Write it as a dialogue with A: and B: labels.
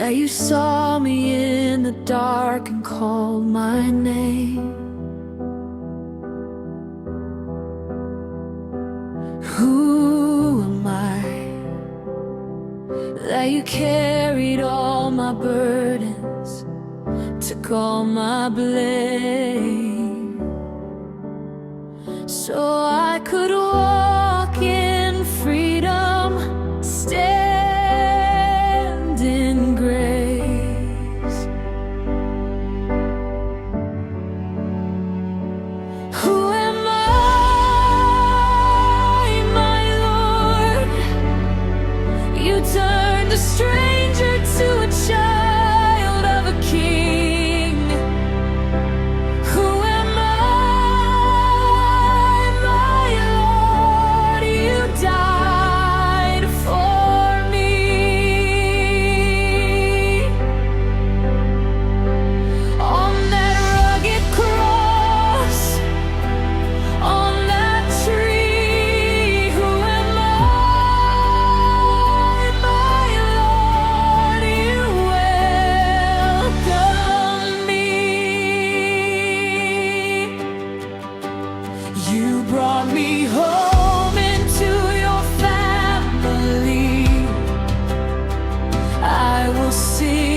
A: that you saw me in the dark and called my name. Who am I that you carried all my burdens, took all my blame, so I could walk in freedom, stand in grace. Who am I, my Lord? You turned a stranger to a child of a king. Who am I, my Lord? You died for me. On that rugged cross, on that tree, who am I, my Lord? You welcomed me. You brought me home into your family. I will sing